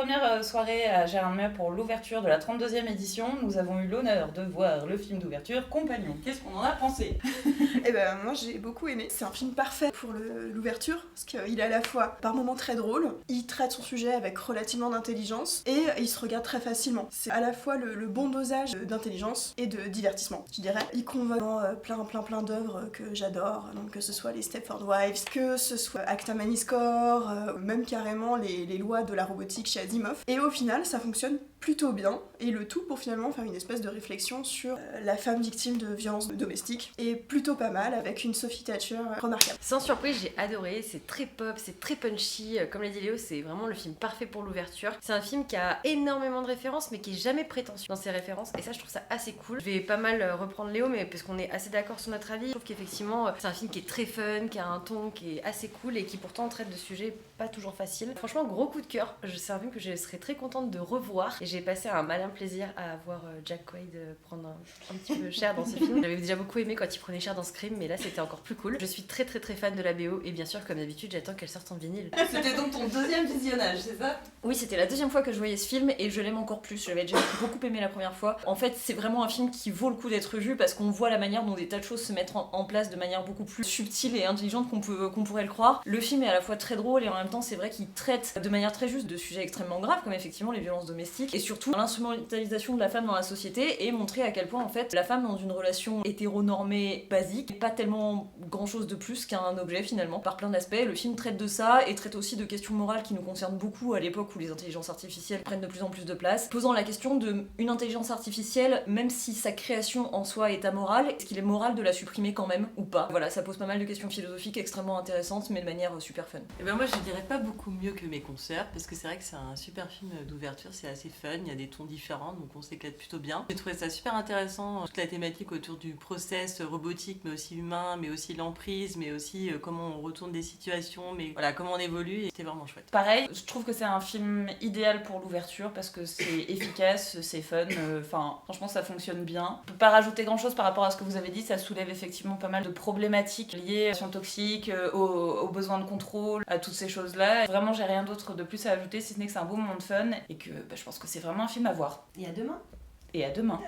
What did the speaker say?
première soirée à Gérardmer pour l'ouverture de la 32e édition, nous avons eu l'honneur de voir le film d'ouverture Compagnon. Qu'est-ce qu'on en a pensé? Eh ben moi j'ai beaucoup aimé. C'est un film parfait pour l'ouverture parce qu'il est à la fois par moments très drôle, il traite son sujet avec relativement d'intelligence et il se regarde très facilement. C'est à la fois le bon dosage d'intelligence et de divertissement, je dirais. Il convoque plein d'œuvres que j'adore, donc que ce soit les Stepford Wives, que ce soit Acta Maniscore, même carrément les lois de la robotique chez Asimov. Et au final ça fonctionne plutôt bien, et le tout pour finalement faire une espèce de réflexion sur la femme victime de violences domestiques, et plutôt pas mal, avec une Sophie Thatcher remarquable. Sans surprise, j'ai adoré, c'est très pop, c'est très punchy, comme l'a dit Léo, c'est vraiment le film parfait pour l'ouverture. C'est un film qui a énormément de références, mais qui est jamais prétentieux dans ses références, et ça je trouve ça assez cool. Je vais pas mal reprendre Léo, mais parce qu'on est assez d'accord sur notre avis, je trouve qu'effectivement c'est un film qui est très fun, qui a un ton qui est assez cool, et qui pourtant traite de sujets pas toujours faciles. Franchement, gros coup de cœur, c'est un film que je serais très contente de revoir, et j'ai passé un malin plaisir à voir Jack Quaid prendre un petit peu cher dans ce film. J'avais déjà beaucoup aimé quand il prenait cher dans Scream, mais là c'était encore plus cool. Je suis très fan de la BO, et bien sûr comme d'habitude j'attends qu'elle sorte en vinyle. C'était donc ton deuxième visionnage, c'est ça? Oui, c'était la deuxième fois que je voyais ce film et je l'aime encore plus. J'avais déjà beaucoup aimé la première fois. En fait, c'est vraiment un film qui vaut le coup d'être vu parce qu'on voit la manière dont des tas de choses se mettent en place de manière beaucoup plus subtile et intelligente qu'on pourrait le croire. Le film est à la fois très drôle et en même temps, c'est vrai qu'il traite de manière très juste de sujets extrêmement graves comme effectivement les violences domestiques et surtout l'instrumentalisation de la femme dans la société et montrer à quel point en fait la femme dans une relation hétéronormée basique n'est pas tellement grand chose de plus qu'un objet finalement. Par plein d'aspects, le film traite de ça et traite aussi de questions morales qui nous concernent beaucoup à l'époque où les intelligences artificielles prennent de plus en plus de place, posant la question de une intelligence artificielle, même si sa création en soi est amorale, est-ce qu'il est moral de la supprimer quand même ou pas? Voilà, ça pose pas mal de questions philosophiques extrêmement intéressantes mais de manière super fun. Et ben moi je dirais pas beaucoup mieux que mes consoeurs parce que c'est vrai que c'est un super film d'ouverture, c'est assez fun, il y a des tons différents donc on s'éclate plutôt bien. J'ai trouvé ça super intéressant, toute la thématique autour du process robotique mais aussi humain, mais aussi l'emprise, mais aussi comment on retourne des situations, mais voilà comment on évolue et c'était vraiment chouette. Pareil, je trouve que c'est un film idéal pour l'ouverture parce que c'est efficace, c'est fun, enfin franchement ça fonctionne bien. Je peux pas rajouter grand chose par rapport à ce que vous avez dit, ça soulève effectivement pas mal de problématiques liées à la relation toxique, aux besoins de contrôle, à toutes ces choses-là. Vraiment j'ai rien d'autre de plus à ajouter si ce n'est que c'est un beau moment de fun et que je pense que c'est vraiment un film à voir. Et à demain. Et à demain.